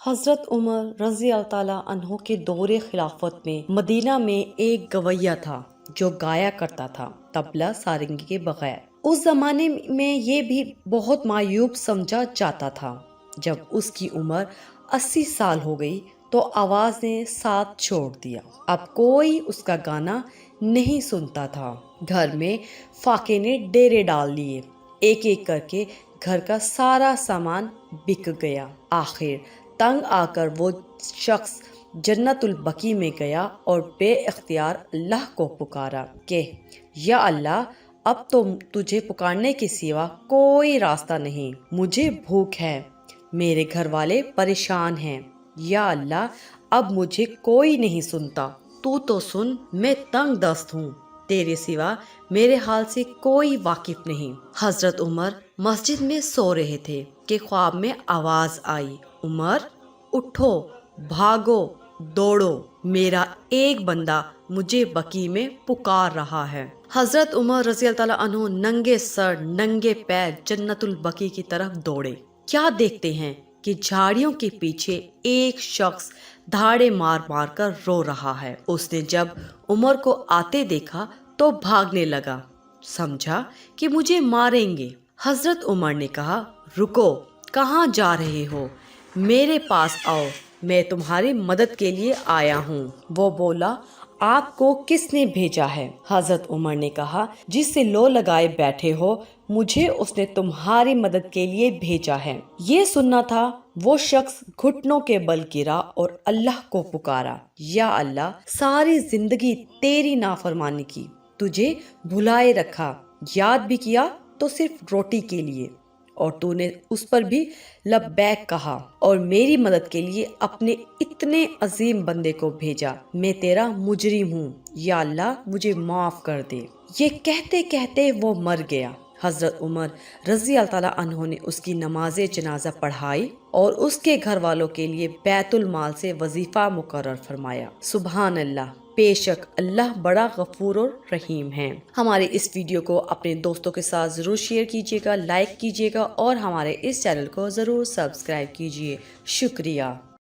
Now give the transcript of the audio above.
حضرت عمر رضی اللہ تعالیٰ عنہ کے دور خلافت میں مدینہ میں ایک گویہ تھا جو گایا کرتا تھا طبلہ سارنگی کے بغیر۔ اس زمانے میں یہ بھی بہت معیوب سمجھا جاتا تھا۔ جب اس کی عمر 80 سال ہو گئی تو آواز نے ساتھ چھوڑ دیا۔ اب کوئی اس کا گانا نہیں سنتا تھا۔ گھر میں فاقے نے ڈیرے ڈال لیے۔ ایک ایک کر کے گھر کا سارا سامان بک گیا۔ آخر تنگ آ کر وہ شخص جنت البقیع میں گیا اور بے اختیار اللہ کو پکارا کہ یا اللہ، اب تو تجھے پکارنے کے سوا کوئی راستہ نہیں۔ مجھے بھوک ہے، میرے گھر والے پریشان ہیں۔ یا اللہ، اب مجھے کوئی نہیں سنتا، تو سن، میں تنگ دست ہوں، تیرے سوا میرے حال سے کوئی واقف نہیں۔ حضرت عمر مسجد میں سو رہے تھے کہ خواب میں آواز آئی، عمر اٹھو، بھاگو، دوڑو، میرا ایک بندہ مجھے بقیع میں پکار رہا ہے۔ حضرت عمر رضی اللہ تعالیٰ عنہ ننگے سر ننگے پیر جنت البقیع کی طرف دوڑے۔ کیا دیکھتے ہیں کہ جھاڑیوں کے پیچھے ایک شخص دھاڑے مار مار کر رو رہا ہے۔ اس نے جب عمر کو آتے دیکھا تو بھاگنے لگا، سمجھا کہ مجھے ماریں گے۔ حضرت عمر نے کہا، رکو، کہاں جا رہے ہو؟ میرے پاس آؤ، میں تمہاری مدد کے لیے آیا ہوں۔ وہ بولا، آپ کو کس نے بھیجا ہے؟ حضرت عمر نے کہا، جس سے لو لگائے بیٹھے ہو، مجھے اس نے تمہاری مدد کے لیے بھیجا ہے۔ یہ سننا تھا، وہ شخص گھٹنوں کے بل گرا اور اللہ کو پکارا، یا اللہ، ساری زندگی تیری نافرمانی کی، تجھے بھلائے رکھا، یاد بھی کیا تو صرف روٹی کے لیے، اور تو نے اس پر بھی لبیک کہا، اور میری مدد کے لیے اپنے اتنے عظیم بندے کو بھیجا۔ میں تیرا مجرم ہوں، یا اللہ مجھے معاف کر دے۔ یہ کہتے کہتے وہ مر گیا۔ حضرت عمر رضی اللہ تعالیٰ عنہ نے اس کی نماز جنازہ پڑھائی اور اس کے گھر والوں کے لیے بیت المال سے وظیفہ مقرر فرمایا۔ سبحان اللہ، بے شک اللہ بڑا غفور اور رحیم ہے۔ ہمارے اس ویڈیو کو اپنے دوستوں کے ساتھ ضرور شیئر کیجیے گا، لائک کیجیے گا اور ہمارے اس چینل کو ضرور سبسکرائب کیجیے۔ شکریہ۔